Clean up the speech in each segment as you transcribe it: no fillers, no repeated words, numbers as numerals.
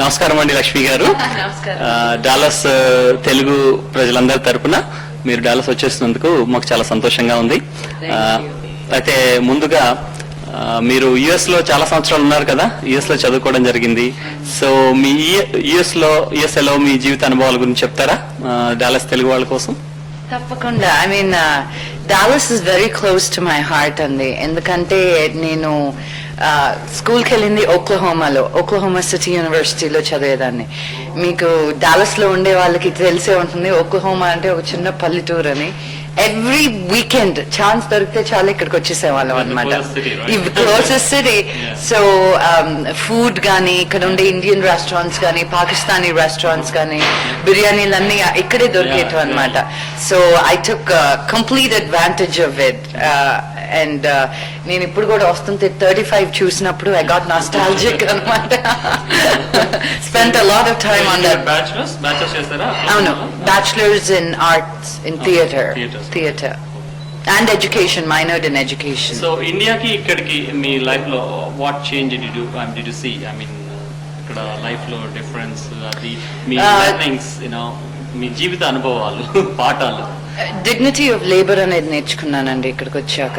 నమస్కారం అండి లక్ష్మి గారు. డాలస్ తెలుగు ప్రజలందరి తరపున మీరు డాలస్ వచ్చేసినందుకు మాకు చాలా సంతోషంగా ఉంది. అయితే ముందుగా మీరు యుఎస్ లో చాలా సంవత్సరాలు ఉన్నారు కదా, యుఎస్ లో చదువుకోవడం జరిగింది. సో మీ యుఎస్ఏలో మీ జీవిత అనుభవాల గురించి చెప్తారా డాలస్ తెలుగు వాళ్ళ కోసం? తప్పకుండా. I mean Dallas is very close to my heart అండి. ఎందుకంటే నేను స్కూల్కి వెళ్ళింది ఓక్లహోమా సిటీ యూనివర్సిటీలో చదివేదాన్ని. మీకు డాలస్ లో ఉండే వాళ్ళకి తెలిసే ఉంటుంది, ఓక్లహోమా అంటే ఒక చిన్న పల్లెటూరు అని. ఎవ్రీ వీకెండ్ ఛాన్స్ దొరికితే చాలా ఇక్కడికి వచ్చేసేవాళ్ళం అనమాట. Closest city. సో ఫుడ్ కానీ, ఇక్కడ ఉండే ఇండియన్ రెస్టారెంట్స్ కానీ, పాకిస్తానీ రెస్టారెంట్స్ కానీ, బిర్యానీలన్నీ ఇక్కడే దొరికేటివి అనమాట. So I took complete advantage of it. And నేను ఇప్పుడు కూడా వస్తుంటే 35 చూసినప్పుడు ఐ గాట్ నాస్టాల్జిక్ అనమాట. Spent a lot of time on that. అవును, bachelors in arts in theatre and education, minored in education. So India ki ikkadiki mee life lo what change did you do? Did you see? I mean ikkada life lo difference adi mee learnings, మీ జీవిత అనుభవాలు పాఠాలు. Dignity of labour అనేది నేర్చుకున్నానండి ఇక్కడికి వచ్చాక.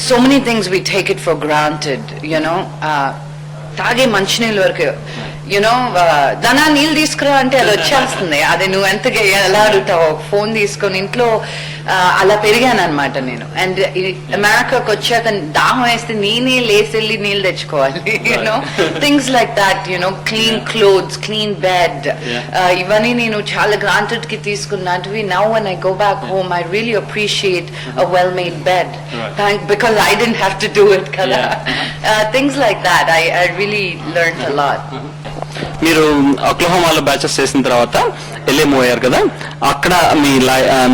So many things we take it for granted. తాగే మంచినీళ్ళ వరకు దనా నీళ్ళు తీసుకురా అంటే అది వచ్చేస్తుంది. అది నువ్వు ఎంతగా ఎలా అడుగుతావు. ఫోన్ తీసుకొని ఇంట్లో అలా పెరిగాను అనమాట నేను. అండ్ అమెరికాకి వచ్చాక దాహం వేస్తే నేనే లేచెళ్ళి నీళ్ళు తెచ్చుకోవాలి. Things like that. Clean clothes, clean bed, ఇవన్నీ నేను చాలా గ్రాంటెడ్ కి తీసుకున్నవి. Now when I go back home I really appreciate a well made bed because I don't have to do it కదా. Things like that I really learn a lot. మీరు ఒక్లహోమాలో batches చేసిన తర్వాత LA మూవ్ అయ్యారు కదా, అక్కడ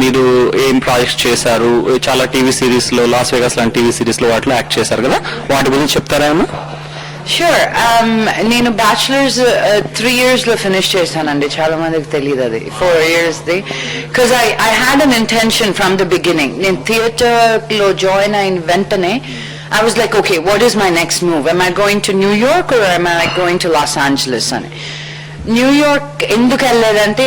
మీరు ఏం ప్రాజెక్ట్స్ చేశారు? చాలా టీవీ సిరీస్ లో, లాస్ వేగాస్ లాంటి టీవీ సిరీస్ లో వాటిలో యాక్ట్ చేశారు కదా, వాటి గురించి చెప్తారా ఏమన్నా? షూర్. నేను బ్యాచులర్స్ 3 years లో ఫినిష్ చేశానండి. చాలా మందికి తెలియదు అది. 4 years the. Because I had an intention from the beginning. నేను థియేటర్ లో జాయిన్ అయిన వెంటనే I was like, okay, what is my next move? Am I going to New York or am I going to Los Angeles? New York, enduku elladante,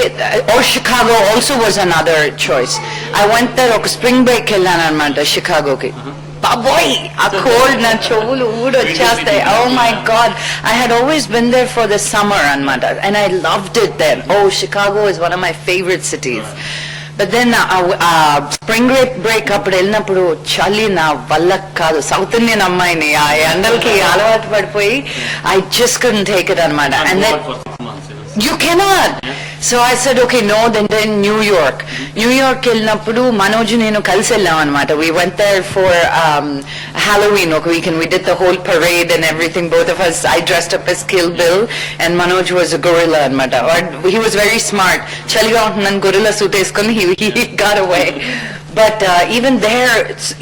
or Chicago also was another choice. I went there oka spring break ellanu anamata Chicago ki. Boy, a cold na chovulu oodu vachestayi. Oh my God, I had always been there for the summer anamata and I loved it there. Oh, Chicago is one of my favorite cities. But then spring break అప్పుడు వెళ్ళినప్పుడు చలి నా వల్ల కాదు. South Indian అమ్మాయిని ఆ ఎండలకి అలవాటు పడిపోయి I just couldn't take it అనమాట. And then you cannot. So I said okay no. Then New York వెళ్ళినప్పుడు మనోజ్ నేను కలిసి వెళ్ళాం అనమాట. We went there for Halloween ఒక weekend. We did the whole parade and everything. Both of us, I dressed up as Kill Bill and Manoj was a gorilla అనమాట. He was very smart. చలిగా ఉంటుందని gorilla suit వేసుకొని he got away. But even there,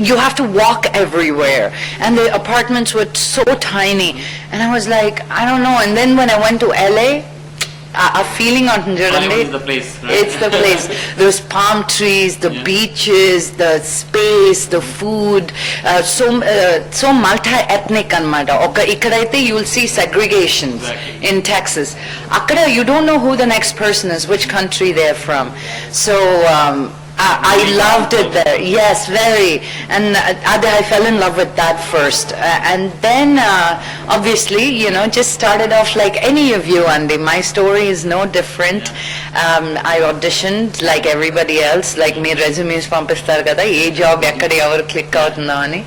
you have to walk everywhere. And the apartments were so tiny. And I was like, I don't know. And then when I went to LA, a feeling on it's the place, right? It's the place. Those palm trees, the beaches, the space, the food, so multi-ethnic anamata. Ikkadaithe you will see segregations. Exactly. In Texas. Akkada you don't know who the next person is, which country they're from. So I loved it there. Yes, very. And I fell in love with that first. And then, obviously, just started off like any of you, Andy. My story is no different. I auditioned like everybody else. Like, me resumes pampistar kada, ee job ekkadi avaru click avutunda ani.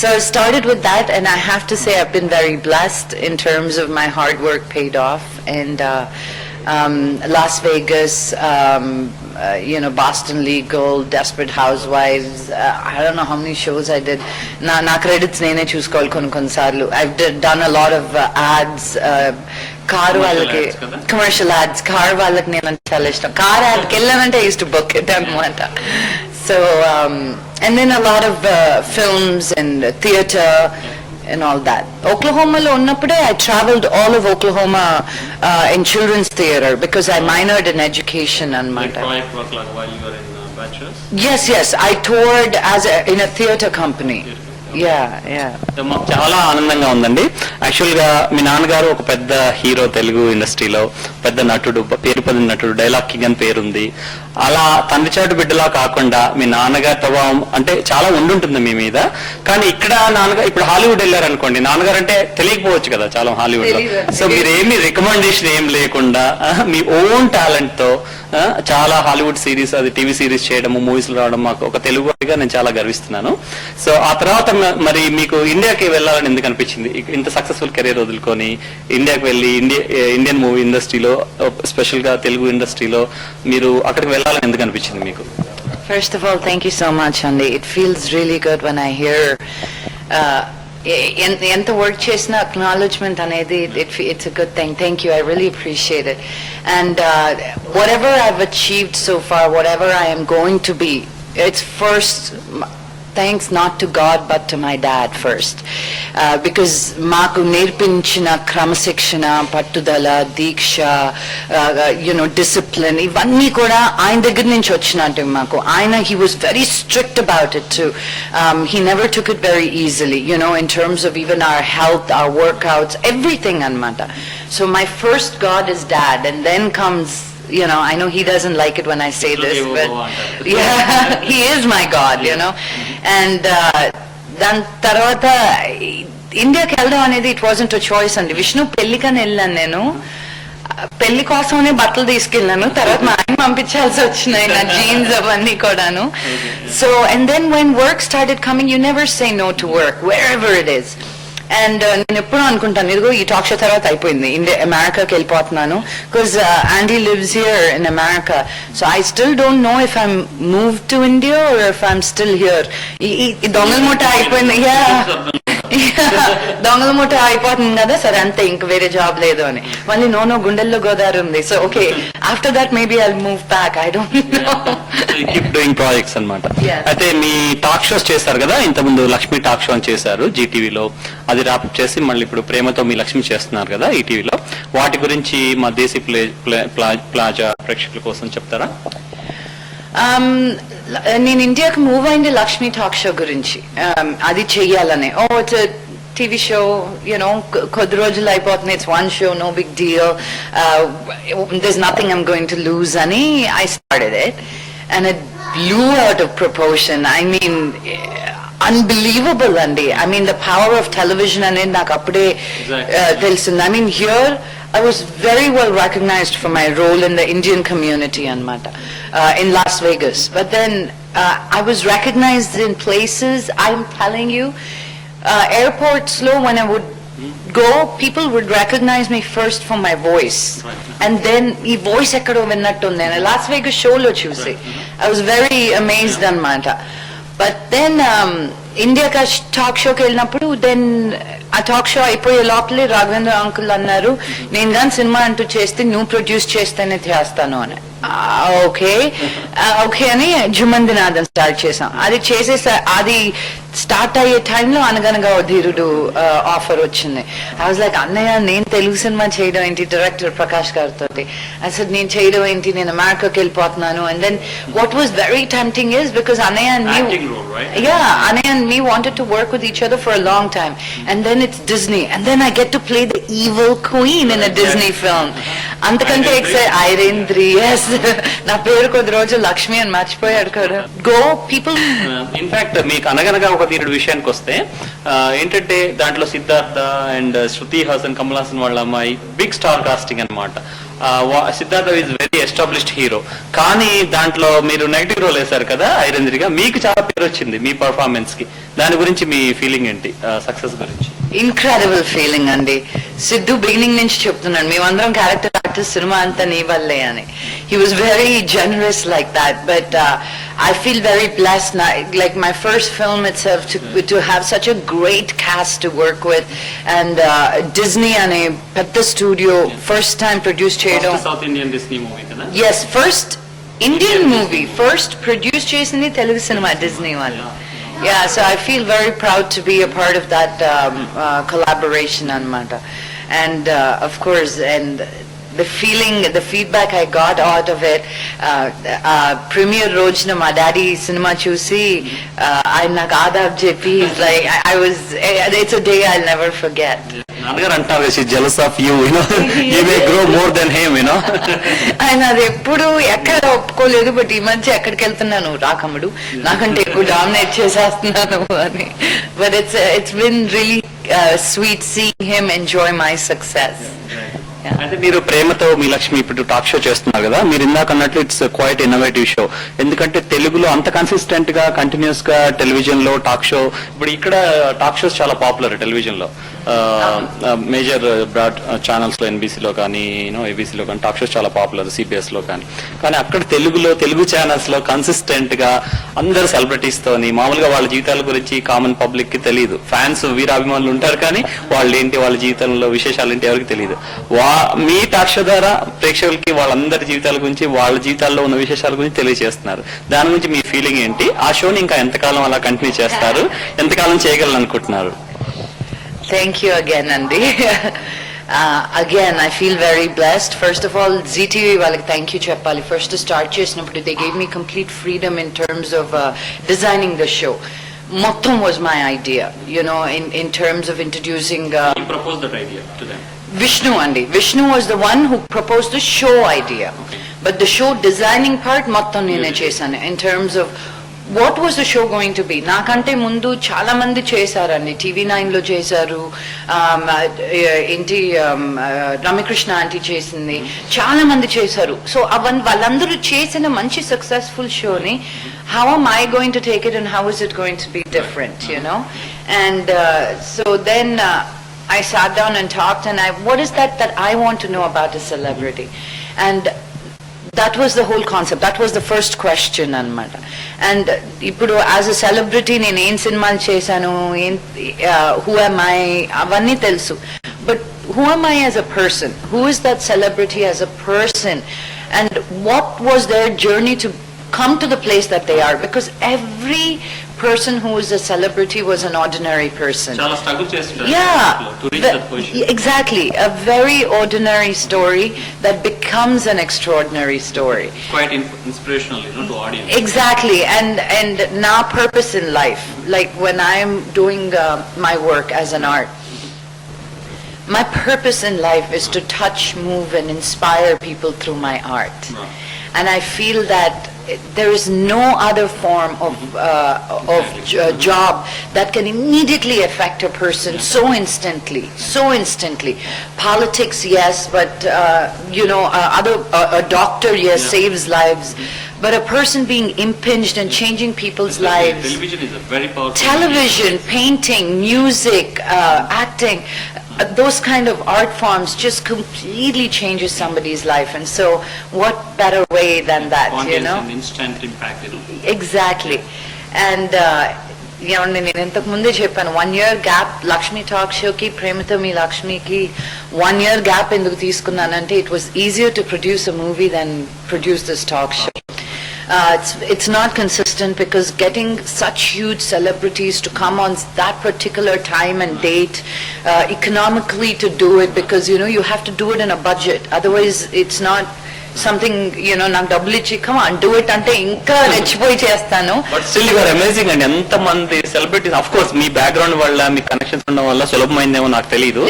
So I started with that, and I have to say I've been very blessed in terms of my hard work paid off. And Las Vegas, Boston Legal, Desperate Housewives. I don't know how many shows I did. Na credits nene chuskol kon sarlu. I've done a lot of ads. Car వాళ్ళకి commercial ads. Car వాళ్ళకి నేను చాలా ఇష్టం. Car ad kellanante I used to book it anamata. So and then a lot of films and theater and all that. Oklahoma lo unnappude I traveled all of Oklahoma in children's theater because I minored in education anamata. While you were in bachelor's? Yes, I toured in a theater company. Yeah. So మాకు చాలా ఆనందంగా ఉందండి. Actual గా మీ నాన్నగారు ఒక పెద్ద hero Telugu ఇండస్ట్రీలో, పెద్ద నటుడు, పేరు పొందిన నటుడు, డైలాగ్ కింగ్ అని పేరుంది. అలా తండ్రి చాటు బిడ్డలా కాకుండా మీ నాన్నగారి ప్రభావం అంటే చాలా ఉండుంటుంది మీ మీద. కానీ ఇక్కడ నాన్నగారు ఇప్పుడు హాలీవుడ్ వెళ్ళారు అనుకోండి, నాన్నగారు అంటే తెలియకపోవచ్చు కదా చాలా హాలీవుడ్ లో. సో మీరు ఏమి రికమెండేషన్ ఏం లేకుండా మీ ఓన్ టాలెంట్ తో చాలా హాలీవుడ్ సిరీస్, అది టీవీ సిరీస్ చేయడం, మూవీస్ రావడం మాకు ఒక తెలుగు వాడిగా నేను చాలా గర్విస్తున్నాను. సో ఆ తర్వాత మరి మీకు ఇండియాకి వెళ్ళాలని ఎందుకు అనిపించింది? ఇంత సక్సెస్ఫుల్ కెరీర్ వదులుకొని ఇండియాకి వెళ్ళి ఇండియన్ మూవీ ఇండస్ట్రీలో, స్పెషల్ గా తెలుగు ఇండస్ట్రీలో మీరు అక్కడికి వెళ్ళాలని ఎందుకు అనిపించింది మీకు? First of all, thank you so much, Andy. It feels really good when I hear ఎంత వర్క్ చేసిన acknowledgement అనేది, it's a good thing. Thank you. I really appreciate it. And whatever I've achieved so far, whatever I am going to be, it's first thanks not to God but to my dad first, because maaku nirpinchina kramashikshana, pattudala, deeksha, discipline, ivanni kuda ayan daggara nunchi vachinante maaku. Ayana, he was very strict about it too. He never took it very easily, in terms of even our health, our workouts, everything anamata. So my first God is dad, and then comes, I know he doesn't like it when I say this, but yeah, he is my God, and దాని తర్వాత ఇండియాకి వెళ్ళడం అనేది it wasn't a choice అండి. విష్ణు పెళ్లికని వెళ్ళాను నేను, పెళ్లి కోసమనే బట్టలు తీసుకెళ్ళాను, తర్వాత మా ఆయన పంపించాల్సి వచ్చినాయి నా జీన్స్ అవన్నీ కూడాను. So and then when work started coming, you never say no to work wherever it is. అండ్ నేను ఎప్పుడు అనుకుంటాను, ఇదిగో ఈ టాక్ షో తర్వాత అయిపోయింది, అమెరికాకి వెళ్ళిపోతున్నాను, because Andy lives here in America. So I still don't know if I'm move to India or if I'm still here. ఈ దొంగల మూట అయిపోయింది, దొంగల మూట అయిపోతుంది కదా, సరే అంతే, ఇంక వేరే జాబ్ లేదు అని. మళ్ళీ నో గుండెల్లో గోదావరి ఉంది. So okay, after that maybe I move back, I don't know. Keep doing projects అన్నమాట. అయితే మీ టాక్ షోస్ చేశారు కదా, ఇంతకుముందు లక్ష్మి టాక్ షో అని చేశారు జీటీవీలో, అది ర్యాప్ చేసి మళ్ళీ ఇప్పుడు ప్రేమతో మీ లక్ష్మి చేస్తున్నారు కదా ఈటీవీలో. వాటి గురించి మా దేశీ ప్లాజా ప్రేక్షకుల కోసం చెప్తారా? నేను ఇండియాకి మూవ్ అయింది లక్ష్మి టాక్ షో గురించి. అది చెయ్యాలని, ఇట్స్ టీవీ షో, కొద్ది రోజులు అయిపోతుంది, it's one show, no big deal, there's nothing I'm going to lose అని I started it, and it blew out of proportion. I mean, unbelievable అండి. I mean, the power of television అనేది నాకు అప్పుడే తెలిసింది. I mean, here I was very well recognized for my role in the Indian community anamata, in Las Vegas. But then I was recognized in places, I'm telling you, airports lo, when I would go, people would recognize me first for my voice, and then ee voice ekkado vinnattundi ani Las Vegas show lo chusi I was very amazed anamata. But then India కా talk షోకి వెళ్ళినప్పుడు, then ఆ talk show అయిపోయే లోపలే Raghavendra uncle అన్నారు, నేను కానీ cinema అంటూ చేస్తే నువ్వు ప్రొడ్యూస్ చేస్తేనే చేస్తాను అని. ఓకే అని జుమందినాథన్ స్టార్ట్ చేసాం. అది చేసేసా, అది స్టార్ట్ అయ్యే టైంలో అనగనగా ధీరుడు ఆఫర్ వచ్చింది. ఐ వాజ్ లైక్, అన్నయ్య నేను తెలుగు సినిమా చేయడం ఏంటి, డైరెక్టర్ ప్రకాష్ గారితో అసలు నేను చేయడం ఏంటి, నేను అమెరికాకి వెళ్ళిపోతున్నాను. And then what was very tempting is, because అన్నయ్య and me wanted to work with each other for a long time, and then it's Disney, and then I get to play the evil queen in a Disney film. Antakante Irendri, yes, na peru koddi roju Lakshmi అని మర్చిపోయాడు కదా. Go people. In fact, మీకు అనగనగా ఒక తీరుడు విషయానికి వస్తే ఏంటంటే దాంట్లో సిద్ధార్థ అండ్ శృతి హాసన్, కమల్ హాసన్ వాళ్ళ అమ్మాయి, బిగ్ స్టార్ కాస్టింగ్ అన్నమాట. Siddhartha is very established hero, కానీ దాంట్లో మీరు నెగటివ్ రోల్ వేశారు కదా ఐరేంద్రిగా, మీకు చాలా పేరు వచ్చింది మీ పర్ఫార్మెన్స్ కి. దాని గురించి మీ ఫీలింగ్ ఏంటి, సక్సెస్ గురించి? ఇన్క్రెడిబుల్ ఫీలింగ్ అండి. సిద్ధు బిగినింగ్ నుంచి చెప్తున్నాడు, మేమందరం క్యారెక్టర్ ఆర్టిస్ట్, సినిమా అంతా నీ వల్లే అని. He was very generous like that. But I feel very blessed now, like my first film itself, to have such a great cast to work with, and Disney and a pedda studio, first time produced cheyadam. First South Indian Disney movie kada? Yes, first Indian movie, first produced chesindi Telugu cinema Disney one. Yeah, so I feel very proud to be a part of that collaboration anamata. And of course, and the feeling, the feedback I got out of it, premiere rojna ma daddy cinema chusi, I'm like adab JP, like I was, it's a day I'll never forget. నాన్నగారు అంటారు jealous of you you may grow more than him ఆయన అది ఎప్పుడు ఎక్కడ ఒప్పుకోలేదు, but ఈ మధ్య ఎక్కడికి వెళ్తున్నాను రాకముడు నాకంటే ఎక్కువ డామినేట్ చేసేస్తున్నాను అని. But it's been really sweet seeing him enjoy my success. అంటే మీరు ప్రేమతో మీ లక్ష్మి ఇప్పుడు టాక్ షో చేస్తున్నారు కదా, మీరు ఇందాక అన్నట్లు ఇట్స్ క్వైట్ ఇన్నోవేటివ్ షో. ఎందుకంటే తెలుగులో అంత కన్సిస్టెంట్ గా కంటిన్యూస్ గా టెలివిజన్ లో టాక్ షో, ఇప్పుడు ఇక్కడ టాక్ షోస్ చాలా పాపులర్ టెలివిజన్ లో, మేజర్ బ్రాడ్ ఛానల్స్ లో ఎన్బీసీలో కానీ ఏబీసీలో కానీ టాక్ షోస్ చాలా పాపులర్, సిబిఎస్ లో కానీ. కానీ అక్కడ తెలుగులో తెలుగు ఛానల్స్ లో కన్సిస్టెంట్ గా అందరు సెలబ్రిటీస్ తోని మామూలుగా వాళ్ళ జీవితాల గురించి కామన్ పబ్లిక్ కి తెలియదు. ఫ్యాన్స్ వీరాభిమానులు ఉంటారు కానీ వాళ్ళు ఏంటి వాళ్ళ జీవితంలో విశేషాలు ఏంటి ఎవరికి తెలియదు. మీ టాక్ షో ద్వారా ప్రేక్షకులకి వాళ్ళందరి జీవితాల గురించి వాళ్ళ జీవితాల్లో ఉన్న విశేషాల గురించి తెలియజేస్తున్నారు. దాని గురించి మీ ఫీలింగ్ ఏంటి? ఆ షోని ఇంకా ఎంతకాలం అలా కంటిన్యూ చేస్తారు, ఎంతకాలం చేయగలనుకుంటున్నారు? Thank you again, Andy. Again, I feel very blessed. First of all, ZTV వాళ్ళకి thank you చెప్పాలి. First to start చేసినప్పుడు they gave me complete freedom in terms of designing the show. Mottam was my idea, you know, in terms of introducing. You proposed that idea to them. Vishnu, Andy. Vishnu was the one who proposed the show idea. Okay. But the show designing part mottam nene chesanu in terms of what was the show going to be. Nakante mundu chaala mandi chesarandi, TV9 lo chesaru, inti Ramakrishna aunty chesindi, chaala mandi chesaru. So vallandaru chesina manchi successful show ni how am I going to take it and how is it going to be different, you know? And so then I sat down and talked, and what is that I want to know about a celebrity? And that was the whole concept. That was the first question anamata. And ippudu as a celebrity nenu em cinemalu chesanu, who am I, avanni telusu. But who am I as a person? Who is that celebrity as a person? And what was their journey to come to the place that they are? Because every person who is a celebrity was an ordinary person. Chala struggle చేస్తుంటారు to reach that position. Exactly, a very ordinary story that becomes an extraordinary story. Quite inspirational, to audience. Exactly, and now purpose in life, like when I am doing my work as an art, my purpose in life is to touch, move and inspire people through my art. Right. And I feel that there is no other form of job that can immediately affect a person so instantly. Politics, yes, but a doctor, yes, saves lives. But a person being impinged and changing people's lives. Television is a very powerful. Television, painting, music, acting, those kind of art forms just completely changes somebody's life. And so what better way than that, you know? Instant impact, Exactly. And నేను ఇంతకు ముందే చెప్పాను, 1 year gap Lakshmi talk షోకి ప్రేమతో మీ లక్ష్మికి 1 year gap ఎందుకు తీసుకున్నానంటే it was easier to produce a movie than produce this talk show. It's not consistent because getting such huge celebrities to come on that particular time and date, economically to do it, because you have to do it in a budget, otherwise it's not something, నాకు డబ్బులు ఇచ్చి come on do it అంటే ఇంకా రెచ్చిపోయి చేస్తాను. But still you are amazing అండి. ఎంత మంది సెలబ్రిటీస్, ఆఫ్ కోర్స్ మీ బ్యాక్గ్రౌండ్ వల్ల మీ కనెక్షన్స్ ఉండడం వల్ల సులభమైందేమో నాకు తెలియదు,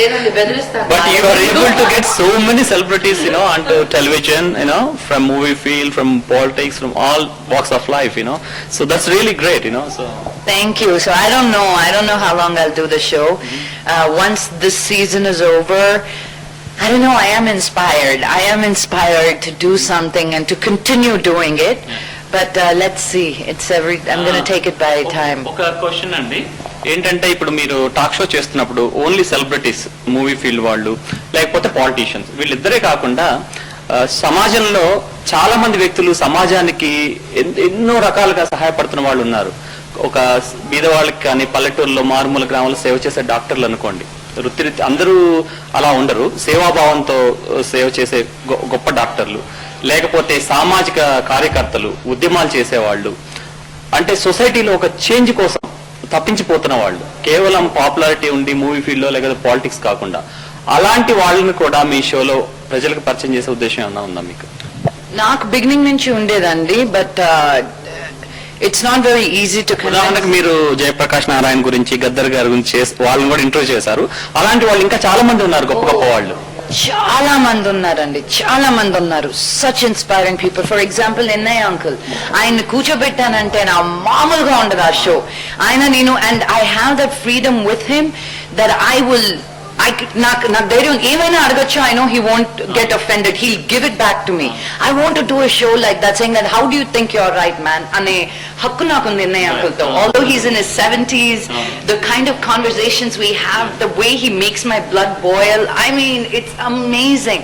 but you are able to get so many celebrities onto television, from movie field, from politics, from all walks of life, so that's really great, so thank you. So I don't know how long I'll do the show. Once this season is over, I don't know, I am inspired to do something and to continue doing it. But let's see, I'm going to take it by time. ఒక question అండి, ఏంటంటే ఇప్పుడు మీరు talk show చేస్తున్నప్పుడు only celebrities, movie field వాళ్ళు, లేకపోతే politicians, వీళ్ళిద్దరే కాకుండా సమాజంలో చాలా మంది వ్యక్తులు సమాజానికి ఎన్నో రకాలుగా సహాయపడుతున్న వాళ్ళు ఉన్నారు. ఒక బీద వాళ్ళకి కానీ, పల్లెటూరులో మారుమూల గ్రామాల్లో సేవ చేసే డాక్టర్లు అనుకోండి, వృత్తిరీత్యా అందరూ అలా ఉండరు, సేవాభావంతో సేవ చేసే గొప్ప డాక్టర్లు, లేకపోతే సామాజిక కార్యకర్తలు, ఉద్యమాలు చేసేవాళ్ళు, అంటే సొసైటీలో ఒక చేంజ్ కోసం తప్పించిపోతున్న వాళ్ళు, కేవలం పాపులారిటీ ఉండి మూవీ ఫీల్డ్ లో లేకపోతే పాలిటిక్స్ కాకుండా, అలాంటి వాళ్ళని కూడా మీ షోలో ప్రజలకు పరిచయం చేసే ఉద్దేశం ఏమన్నా ఉందా మీకు? నాకు బిగినింగ్ నుంచి ఉండేదండి, but it's not very easy to ఉదాహరణకు మీరు జయప్రకాష్ నారాయణ గురించి, గద్దర్ గారి గురించి వాళ్ళని కూడా ఇంటర్వ్యూ చేశారు. అలాంటి వాళ్ళు ఇంకా చాలా మంది ఉన్నారు, గొప్ప గొప్ప వాళ్ళు. చాలా మంది ఉన్నారండి, చాలా మంది ఉన్నారు. Such inspiring people. For example Ennayya uncle, ఆయన కూర్చోబెట్టానంటే నా మామూలుగా ఉండదు ఆ షో. ఆయన నేను and I have that freedom with him that I will నాకు ధైర్యం ఏమైనా అడగచ్చు. I know he won't get offended, he'll give it back to me. I want to do a show like that, saying that how do you think you are right man అనే హక్కు నాకు Ennayya uncle తో. Although he's in his 70s, the kind of conversations we have, the way he makes my blood boil, I mean it's amazing.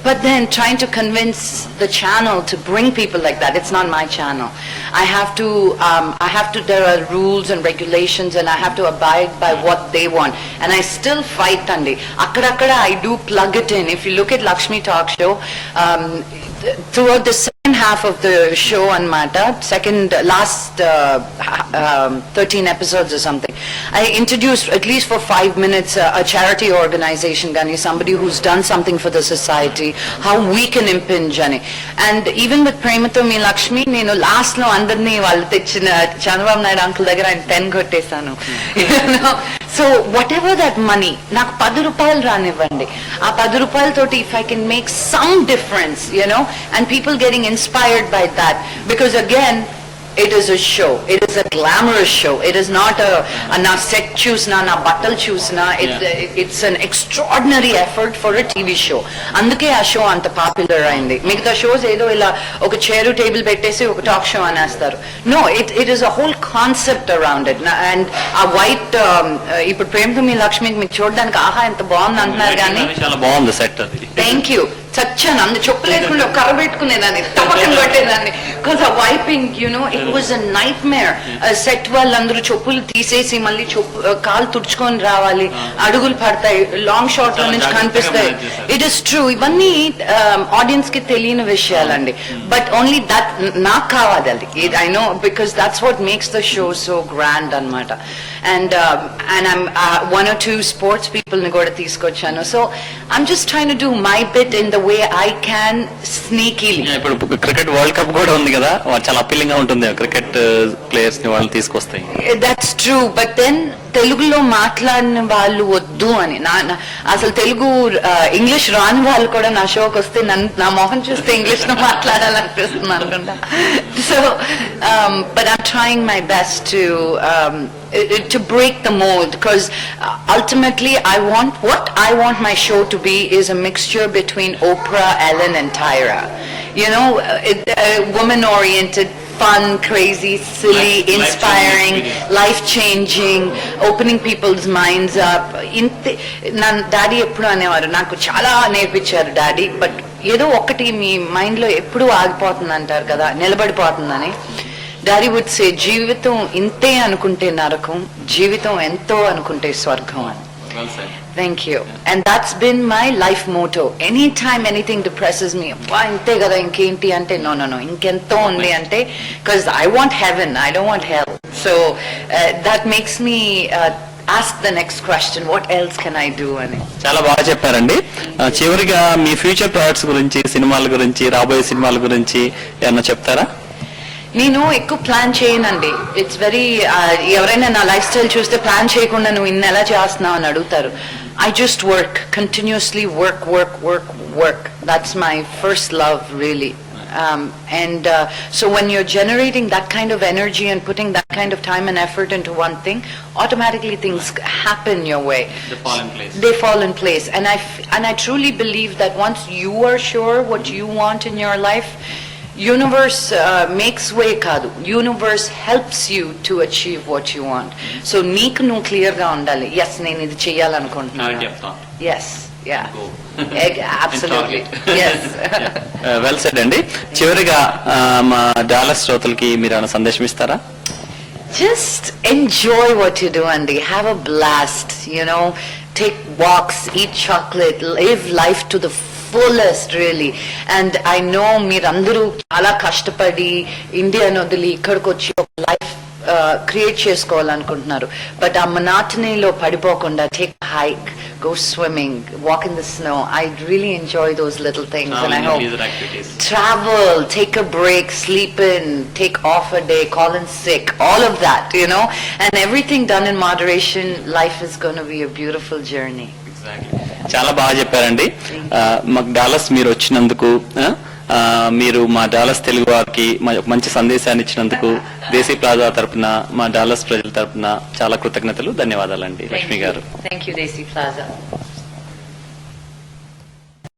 But then trying to convince the channel to bring people like that, it's not my channel. I have to, there are rules and regulations and I have to abide by what they want. And I still fight, Tandi. Akkadakada I do plug it in. If you look at Lakshmi Talk Show, throughout the second half of the show on Mata, last 13 episodes or something, I introduced at least for 5 minutes a charity organization, Gani, somebody who's done something for the society, how we can impinge ani. And even with Premato Me Lakshmi, nenu last lo andarni vallu techina Chandrababu Naidu uncle daggara 10 kottesanu. You know, so whatever that money, నాకు 10 రూపాయలు రానివ్వండి, ఆ 10 రూపాయల తోటి if I can make some difference, you know, and people getting inspired by that, because again it is a show, it is a glamorous show, it is not na set chusna na battle chusna, it's an extraordinary effort for a TV show. Anduke aa show anta popular ayindi. Migta shows edo ila oka chair table pettesi oka talk show anastaru. No, it is a whole concept around it. And a white ippudu Premato Me Lakshmi meeku చూడడానికి ఆహా ఎంత బాగుంది అంటున్నారు కానీ చాలా బాగుంది set అది. Thank you. చచ్చాను, అందు చెప్పులు వేసుకుని కర్ర పెట్టుకునేదాన్ని, తప్పకం కొట్టేదాన్ని. బికాస్ ఆ wiping, you know, it was a nightmare. Set వాళ్ళందరూ చెప్పులు తీసేసి మళ్ళీ కాలు తుడుచుకొని రావాలి, అడుగులు పడతాయి, లాంగ్ షాట్ లో నుంచి కనిపిస్తాయి. It is true. ఇవన్నీ ఆడియన్స్ కి తెలియని విషయాలండి. బట్ ఓన్లీ దట్ నాకు కావాలి అది. I know, because that's what makes the show so grand అన్నమాట. And I'm 1 or 2 sports people ni kuda తీసుకొచ్చాను. So I'm just trying to do my bit in the way I can sneakily. ఇప్పుడు cricket world cup కూడా ఉంది కదా, చాలా appealing గా ఉంటుంది cricket players ని వాళ్ళు తీసుకొస్తాయి. That's true, but then తెలుగులో మాట్లాడిన వాళ్ళు వద్దు అని అసలు తెలుగు ఇంగ్లీష్ రాని వాళ్ళు కూడా నా షోకి వస్తే నా మొహం చూస్తే ఇంగ్లీష్ లో మాట్లాడాలనిపిస్తుంది అనుకుంటా. So but I'm trying my best to break the mold, because ultimately what I want my show to be is a mixture between Oprah, Ellen and Tyra. You know, woman oriented, fun, crazy, silly, inspiring, life-changing, opening people's minds up. నా daddy ఎప్పుడు అనేవారు, నాకు చాలా నేర్పించారు daddy, but ఏదో ఒకటి మీ mind లో ఎప్పుడు ఆగిపోతుంది అంటారు కదా, నిలబడిపోతుందని. డాడీ వుడ్ సే, జీవితం ఇంతే అనుకుంటే నరకం, జీవితం ఎంతో అనుకుంటే స్వర్గం అని. Thank you. And that's been my life motto. Anytime anything depresses me, inte kada inkenti ante, no, inkento undi ante, because I want heaven, I don't want hell. So that makes me ask the next question, what else can I do అని. చాలా బాగా చెప్పారండి. చివరిగా మీ future projects గురించి, సినిమాల గురించి, రాబోయే సినిమాల గురించి ఏమన్నా చెప్తారా? నేను ఎక్కువ ప్లాన్ చేయనండి. ఇట్స్ వెరీ, ఎవరైనా నా లైఫ్ స్టైల్ చూస్తే ప్లాన్ చేయకుండా నువ్వు ఇన్ని ఎలా చేస్తున్నావు అని అడుగుతారు. I just work, continuously work. That's my first love, really. So when you're generating that kind of energy and putting that kind of time and effort into one thing, automatically things happen your way. They fall in place. And I truly believe that once you are sure what you want in your life, universe makes way kadu, universe helps you to achieve what you want. So neeku nu clear ga undali, yes nenu idi cheyalanuntuntunna, yes, yeah. Absolutely. Yes. Well said అండి. చివరిగా మా Dallas శ్రోతలకి మీరు ఏమైనా సందేశం ఇస్తారా? Just enjoy what you do, Andy. Have a blast, you know, take walks, eat chocolate, live life to the fullest, really. And I know మీరందరూ చాలా కష్టపడి ఇండియాను వదిలి ఇక్కడికి వచ్చి ఒక లైఫ్ క్రియేట్ చేసుకోవాలనుకుంటున్నారు. బట్ ఆ మొనాటనీలో పడిపోకుండా take hike, go swimming, walk in the snow. I really enjoy those little things, and I hope travel, take a break, sleep in, take off a day, call in sick, all of that, you know, and everything done in moderation. Life is going to be a beautiful journey. చాలా బాగా చెప్పారండి. మాకు Dallas మీరు వచ్చినందుకు, మీరు మా Dallas Telugu వారికి మంచి సందేశాన్ని ఇచ్చినందుకు దేశీ ప్లాజా తరపున, మా డాలస్ ప్రజల తరపున చాలా కృతజ్ఞతలు, ధన్యవాదాలండి లక్ష్మి గారు. Thank you, Desi Plaza.